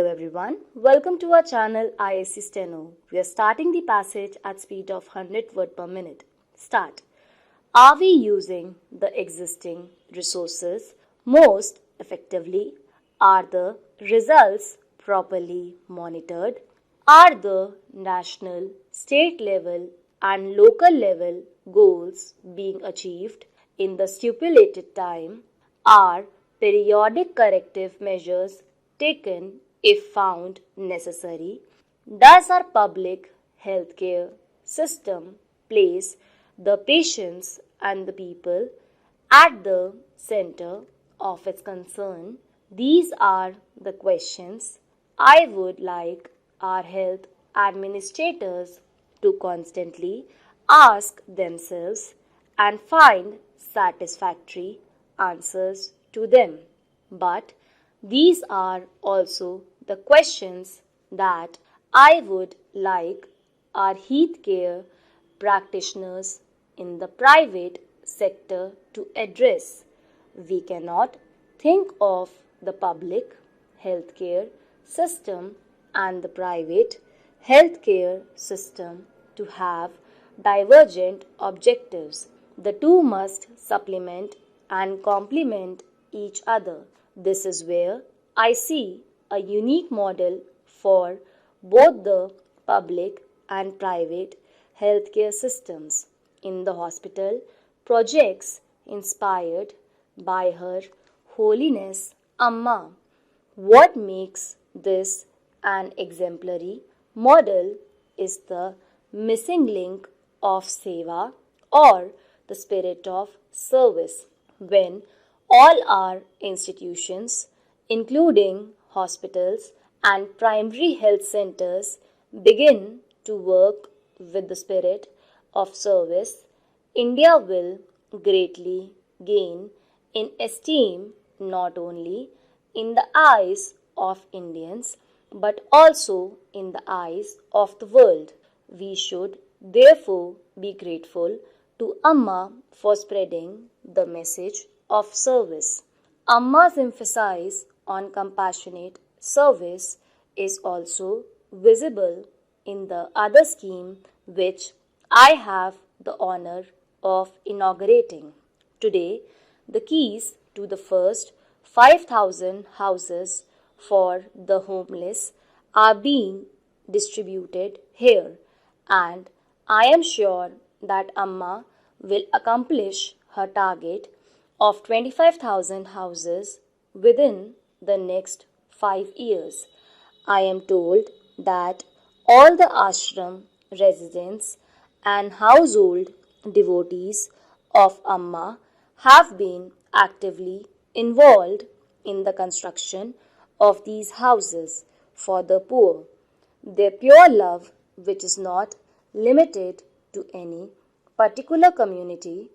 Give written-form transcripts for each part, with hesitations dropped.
Hello everyone, welcome to our channel Isc Steno. We are starting the passage at speed of 100 words per minute. Start. Are we using the existing resources most effectively? Are the results properly monitored? Are the national, state level and local level goals being achieved in the stipulated time? Are periodic corrective measures taken if found necessary? Does our public healthcare system place the patients and the people at the center of its concern? These are the questions I would like our health administrators to constantly ask themselves and find satisfactory answers to them. But these are also the questions that I would like our healthcare practitioners in the private sector to address. We cannot think of the public healthcare system and the private healthcare system to have divergent objectives. The two must supplement and complement each other. This is where I see a unique model for both the public and private healthcare systems in the hospital projects inspired by Her Holiness Amma. What makes this an exemplary model is the missing link of seva or the spirit of service. When all our institutions, including hospitals and primary health centers, begin to work with the spirit of service, India will greatly gain in esteem not only in the eyes of Indians but also in the eyes of the world. We should therefore be grateful to Amma for spreading the message of service. Amma's emphasis on compassionate service is also visible in the other scheme which I have the honor of inaugurating. Today, the keys to the first 5,000 houses for the homeless are being distributed here, and I am sure that Amma will accomplish her target of 25,000 houses within the next 5 years. I am told that all the ashram residents and household devotees of Amma have been actively involved in the construction of these houses for the poor. Their pure love, which is not limited to any particular community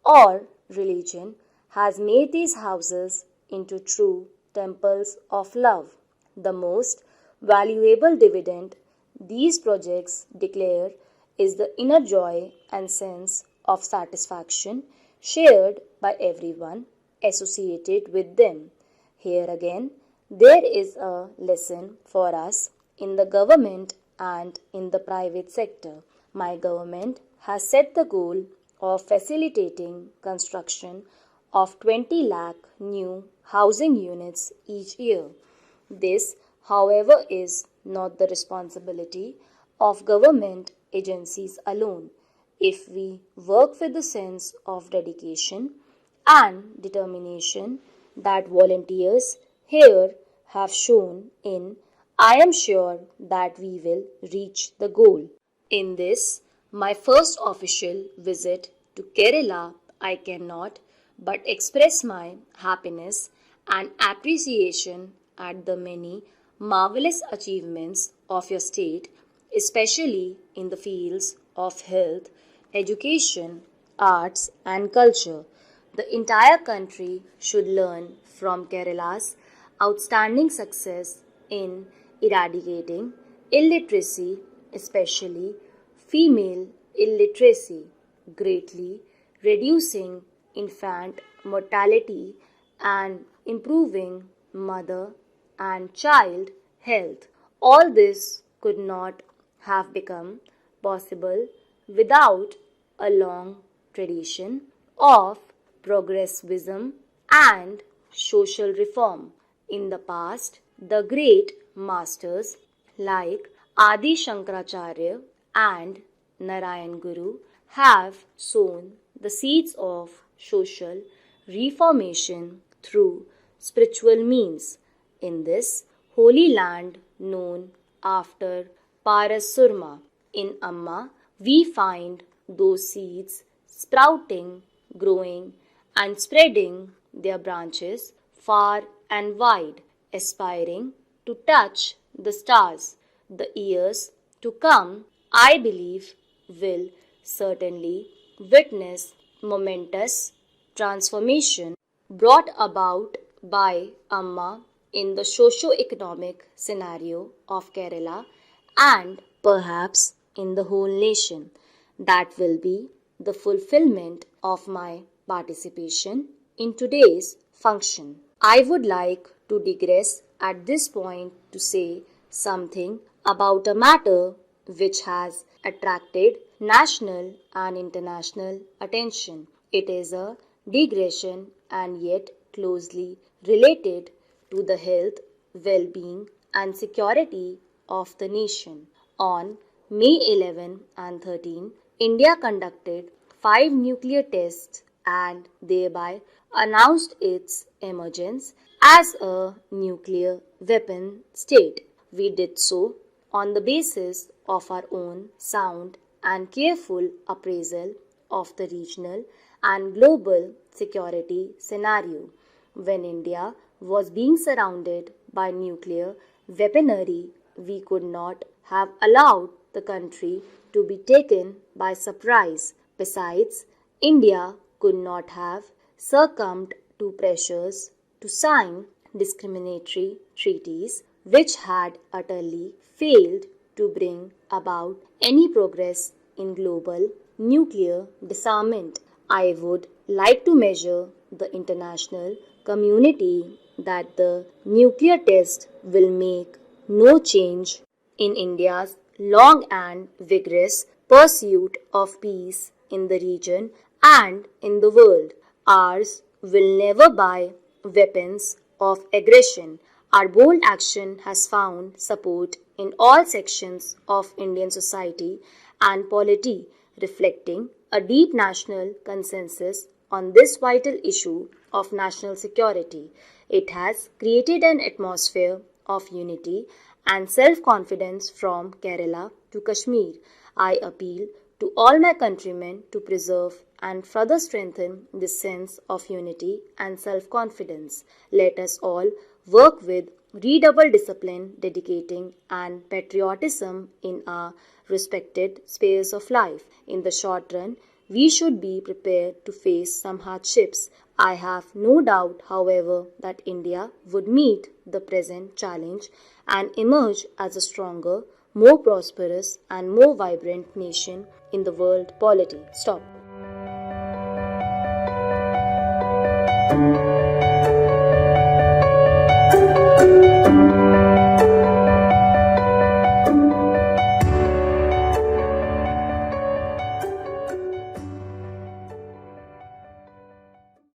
or religion, has made these houses into true temples of love. The most valuable dividend these projects declare is the inner joy and sense of satisfaction shared by everyone associated with them. Here again, there is a lesson for us in the government and in the private sector. My government has set the goal of facilitating construction of 20 lakh new housing units each year. This, however, is not the responsibility of government agencies alone. If we work with the sense of dedication and determination that volunteers here have shown in, I am sure that we will reach the goal. In this, my first official visit to Kerala, I cannot but express my happiness and appreciation at the many marvelous achievements of your state, especially in the fields of health, education, arts and culture. The entire country should learn from Kerala's outstanding success in eradicating illiteracy, especially female illiteracy, greatly reducing infant mortality and improving mother and child health. All this could not have become possible without a long tradition of progressivism and social reform. In the past, the great masters like Adi Shankaracharya and Narayan Guru have sown the seeds of social reformation through spiritual means. In this holy land known after Parasurma in Amma, we find those seeds sprouting, growing, and spreading their branches far and wide, aspiring to touch the stars. The years to come, I believe, will certainly witness momentous transformation brought about by Amma in the socio-economic scenario of Kerala and perhaps in the whole nation. That will be the fulfillment of my participation in today's function. I would like to digress at this point to say something about a matter which has attracted national and international attention. It is a digression and yet closely related to the health, well-being and security of the nation. On May 11 and 13, India conducted 5 nuclear tests and thereby announced its emergence as a nuclear weapon state. We did so on the basis of our own sound and careful appraisal of the regional and global security scenario. When India was being surrounded by nuclear weaponry, we could not have allowed the country to be taken by surprise. Besides, India could not have succumbed to pressures to sign discriminatory treaties which had utterly failed to bring about any progress in global nuclear disarmament. I would like to measure the international community that the nuclear test will make no change in India's long and vigorous pursuit of peace in the region and in the world. Ours will never buy weapons of aggression. Our bold action has found support in all sections of Indian society and polity, reflecting a deep national consensus on this vital issue of national security. It has created an atmosphere of unity and self-confidence from Kerala to Kashmir. I appeal to all my countrymen to preserve and further strengthen this sense of unity and self-confidence. Let us all work with redoubled discipline, dedicating and patriotism in our respected spheres of life. In the short run, we should be prepared to face some hardships. I have no doubt, however, that India would meet the present challenge and emerge as a stronger, more prosperous and more vibrant nation in the world polity. Stop.